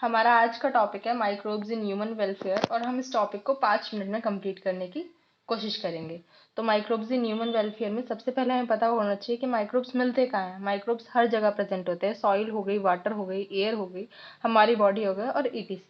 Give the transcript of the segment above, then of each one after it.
हमारा आज का टॉपिक है माइक्रोब्स इन ह्यूमन वेलफेयर और हम इस टॉपिक को 5 मिनट में कंप्लीट करने की कोशिश करेंगे। तो माइक्रोब्स इन ह्यूमन वेलफेयर में सबसे पहले हमें पता होना चाहिए कि माइक्रोब्स मिलते कहाँ हैं। माइक्रोब्स हर जगह प्रेजेंट होते हैं, सॉइल हो गई, वाटर हो गई, एयर हो गई, हमारी बॉडी हो गई और ईटीसी।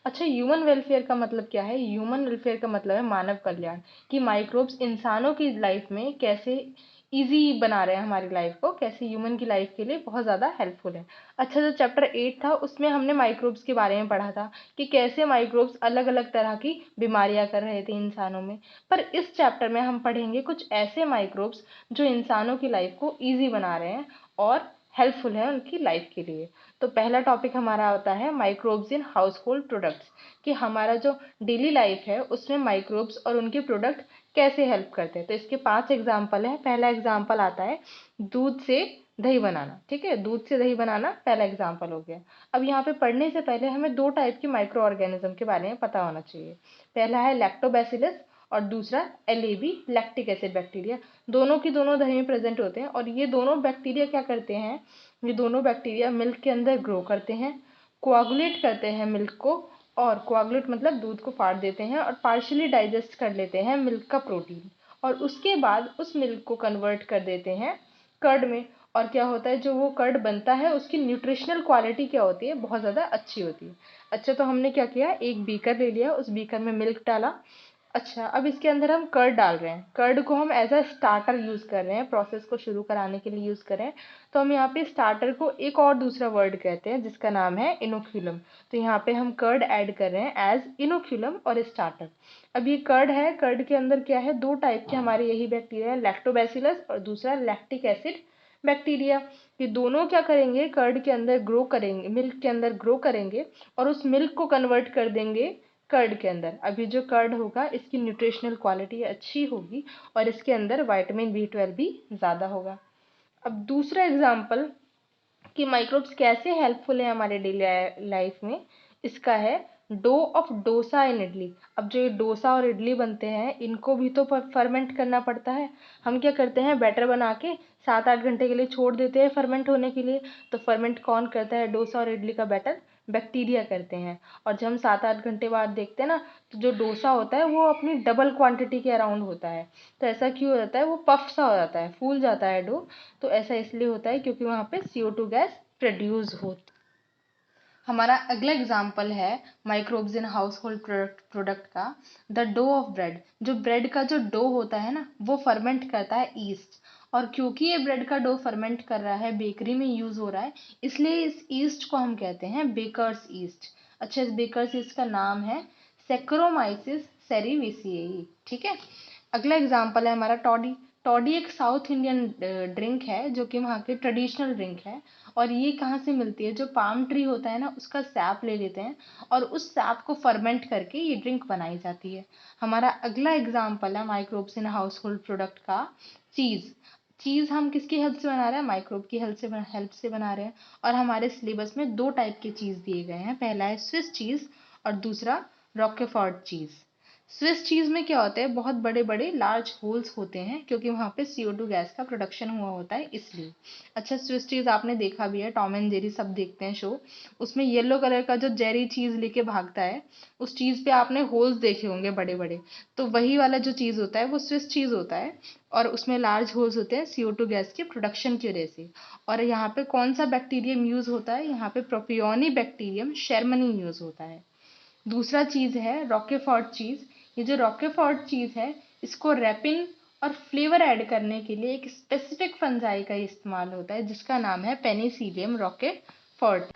अच्छा, ह्यूमन वेलफेयर का मतलब क्या है? ह्यूमन वेलफेयर का मतलब है मानव कल्याण, कि माइक्रोब्स इंसानों की लाइफ में कैसे इजी बना रहे हैं, हमारी लाइफ को कैसे ह्यूमन की लाइफ के लिए बहुत ज़्यादा हेल्पफुल है। अच्छा, जो चैप्टर 8 था उसमें हमने माइक्रोब्स के बारे में पढ़ा था कि कैसे माइक्रोब्स अलग अलग तरह की बीमारियां कर रहे थे इंसानों में। पर इस चैप्टर में हम पढ़ेंगे कुछ ऐसे माइक्रोब्स जो इंसानों की लाइफ को ईजी बना रहे हैं और हेल्पफुल है उनकी लाइफ के लिए। तो पहला टॉपिक हमारा होता है microbes in house hold products, कि हमारा जो डेली लाइफ है उसमें माइक्रोब्स और उनके प्रोडक्ट कैसे हेल्प करते हैं। तो इसके 5 एग्जाम्पल है। पहला एग्जाम्पल आता है दूध से दही बनाना। ठीक है, दूध से दही बनाना पहला एग्जाम्पल हो गया। अब यहाँ पे पढ़ने से पहले हमें 2 टाइप के माइक्रो ऑर्गेनिज्म के बारे में पता होना चाहिए। पहला है लैक्टोबैसिलस और दूसरा एलएबी लैक्टिक एसिड बैक्टीरिया। दोनों की दोनों दही में प्रेजेंट होते हैं और ये दोनों बैक्टीरिया क्या करते हैं? ये दोनों बैक्टीरिया मिल्क के अंदर ग्रो करते हैं, कोआगुलेट करते हैं मिल्क को, और कोआगुलेट मतलब दूध को फाड़ देते हैं और पार्शियली डाइजेस्ट कर लेते हैं मिल्क का प्रोटीन, और उसके बाद उस मिल्क को कन्वर्ट कर देते हैं कर्ड में। और क्या होता है, जो वो कर्ड बनता है उसकी न्यूट्रिशनल क्वालिटी क्या होती है? बहुत ज़्यादा अच्छी होती है। अच्छा, तो हमने क्या किया, एक बीकर ले लिया, उस बीकर में मिल्क डाला। अच्छा, अब इसके अंदर हम कर्ड डाल रहे हैं। कर्ड को हम एज अ स्टार्टर यूज़ कर रहे हैं, प्रोसेस को शुरू कराने के लिए यूज़ कर रहे हैं। तो हम यहाँ पे स्टार्टर को एक और दूसरा वर्ड कहते हैं जिसका नाम है इनोक्यूलम। तो यहाँ पे हम कर्ड ऐड कर रहे हैं एज इनोक्यूलम और स्टार्टर। अब ये कर्ड है, कर्ड के अंदर क्या है, 2 टाइप के हमारे यही बैक्टीरिया है, लैक्टोबैसिलस और दूसरा लैक्टिक एसिड बैक्टीरिया। ये दोनों क्या करेंगे, कर्ड के अंदर ग्रो करेंगे, मिल्क के अंदर ग्रो करेंगे और उस मिल्क को कन्वर्ट कर देंगे कर्ड के अंदर। अभी जो कर्ड होगा इसकी न्यूट्रिशनल क्वालिटी अच्छी होगी और इसके अंदर विटामिन B12 भी ज़्यादा होगा। अब दूसरा एग्जाम्पल कि माइक्रोब्स कैसे हेल्पफुल है हमारे डेली लाइफ में, इसका है डो ऑफ डोसा इन इडली। अब जो ये डोसा और इडली बनते हैं इनको भी तो फर्मेंट करना पड़ता है। हम क्या करते हैं, बैटर बना के 7-8 घंटे के लिए छोड़ देते हैं फर्मेंट होने के लिए। तो फर्मेंट कौन करता है डोसा और इडली का बैटर? बैक्टीरिया करते हैं। और जब हम 7-8 घंटे बाद देखते हैं ना, तो जो डोसा होता है वो अपनी डबल क्वांटिटी के अराउंड होता है। तो ऐसा क्यों हो जाता है? वो पफ सा हो जाता है, फूल जाता है डो। तो ऐसा इसलिए होता है क्योंकि वहाँ पे CO2 गैस प्रोड्यूस होती। हमारा अगला एग्जाम्पल है microbes in house hold product का, द डो ऑफ ब्रेड। जो ब्रेड का जो डो होता है ना, वो फर्मेंट करता है ईस्ट। और क्योंकि ये ब्रेड का डो फर्मेंट कर रहा है, बेकरी में यूज हो रहा है, इसलिए इस ईस्ट को हम कहते हैं बेकर्स ईस्ट। अच्छा, इस बेकर्स ईस्ट का नाम है सेक्रोमाइसिस सेरीविसिएई। ठीक है, अगला एग्जाम्पल है हमारा टॉडी। टॉडी एक साउथ इंडियन ड्रिंक है जो कि वहाँ की ट्रेडिशनल ड्रिंक है। और ये कहाँ से मिलती है? जो पाम ट्री होता है ना, उसका सैप ले लेते हैं और उस सैप को फर्मेंट करके ये ड्रिंक बनाई जाती है। हमारा अगला एग्जाम्पल है microbes in house hold product का, चीज़। चीज़ हम किसकी हेल्प से बना रहे हैं? माइक्रोब की हेल्प से बना रहे हैं। और हमारे सिलेबस में 2 टाइप के चीज़ दिए गए हैं, पहला है स्विस चीज़ और दूसरा रॉकेफोर्ट चीज़। स्विस चीज़ में क्या होता है, बहुत बड़े बड़े लार्ज होल्स होते हैं क्योंकि वहाँ पे CO2 गैस का प्रोडक्शन हुआ होता है, इसलिए। अच्छा, स्विस चीज़ आपने देखा भी है, टॉम एंड जेरी सब देखते हैं शो। उसमें येलो कलर का जो जेरी चीज़ लेके भागता है, उस चीज़ पे आपने होल्स देखे होंगे बड़े बड़े। तो वही वाला जो चीज़ होता है वो स्विस चीज़ होता है। और उसमें लार्ज होल्स होते हैं CO2 गैस के प्रोडक्शन की वजह से। और यहाँ पे कौन सा बैक्टीरियम यूज होता है? यहाँ पे प्रोपियोनी बैक्टीरियम शर्मनी यूज होता है। दूसरा चीज़ है रॉकेफोर्ट चीज़। ये जो रॉकेफोर्ट चीज़ है, इसको रैपिंग और फ्लेवर ऐड करने के लिए एक स्पेसिफिक फंजाई का इस्तेमाल होता है जिसका नाम है पेनिसिलियम रॉकेफोर्ट।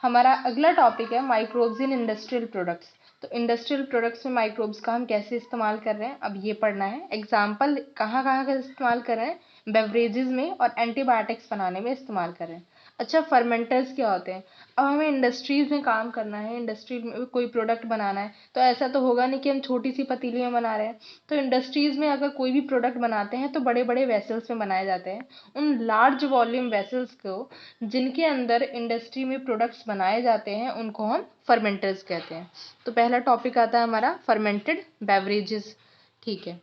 हमारा अगला टॉपिक है माइक्रोब्स इन इंडस्ट्रियल प्रोडक्ट्स। तो इंडस्ट्रियल प्रोडक्ट्स में माइक्रोब्स का हम कैसे इस्तेमाल कर रहे हैं, अब ये पढ़ना है। एग्जाम्पल कहाँ कहाँ का इस्तेमाल कर रहे हैं? बेवरेजेस में और एंटीबायोटिक्स बनाने में इस्तेमाल कर रहे हैं। अच्छा, फर्मेंटर्स क्या होते हैं? अब हमें इंडस्ट्रीज में काम करना है, इंडस्ट्री में कोई प्रोडक्ट बनाना है, तो ऐसा तो होगा नहीं कि हम छोटी सी पतीली में बना रहे हैं। तो इंडस्ट्रीज में अगर कोई भी प्रोडक्ट बनाते हैं तो बड़े बड़े वेसल्स में बनाए जाते हैं। उन लार्ज वॉल्यूम वेसल्स को जिनके अंदर इंडस्ट्री में प्रोडक्ट्स बनाए जाते हैं उनको हम फर्मेंटर्स कहते हैं। तो पहला टॉपिक आता है हमारा फर्मेंटेड बेवरेजेस। ठीक है,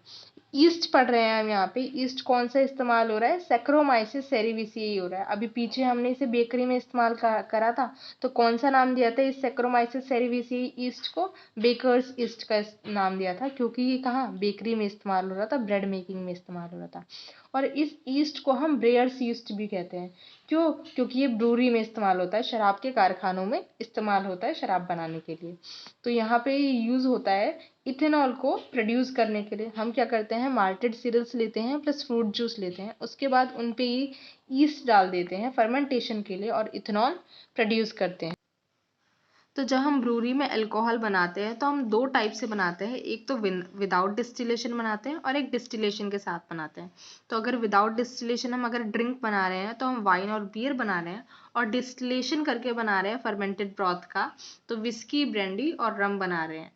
ईस्ट पढ़ रहे हैं हम यहाँ पे। ईस्ट कौन सा इस्तेमाल हो रहा है? सैक्रोमाइसिस सेरेविसियाई हो रहा है। अभी पीछे हमने इसे बेकरी में इस्तेमाल करा था, तो कौन सा नाम दिया था इस सैक्रोमाइसिस सेरेविसियाई ईस्ट को? बेकर्स ईस्ट का नाम दिया था, क्योंकि ये कहाँ बेकरी में इस्तेमाल हो रहा था, ब्रेड मेकिंग में इस्तेमाल हो रहा था। और इस ईस्ट को हम ब्रेयर्स ईस्ट भी कहते हैं। क्यों? क्योंकि ये ब्रूरी में इस्तेमाल होता है, शराब के कारखानों में इस्तेमाल होता है शराब बनाने के लिए। तो यहाँ पे यूज होता है इथेनॉल को प्रोड्यूस करने के लिए। हम क्या करते हैं, माल्टेड सीरियल्स लेते हैं प्लस फ्रूट जूस लेते हैं, उसके बाद उन पे ईस्ट डाल देते हैं फर्मेंटेशन के लिए और इथेनॉल प्रोड्यूस करते हैं। तो जब हम ब्रूरी में अल्कोहल बनाते हैं तो हम दो टाइप से बनाते हैं, एक तो विदाउट डिस्टिलेशन बनाते हैं और एक डिस्टिलेशन के साथ बनाते हैं। तो अगर विदाउट डिस्टिलेशन हम अगर ड्रिंक बना रहे हैं तो हम वाइन और बियर बना रहे हैं, और डिस्टिलेशन करके बना रहे हैं फर्मेंटेड ब्रॉथ का, तो विस्की, ब्रांडी और रम बना रहे हैं।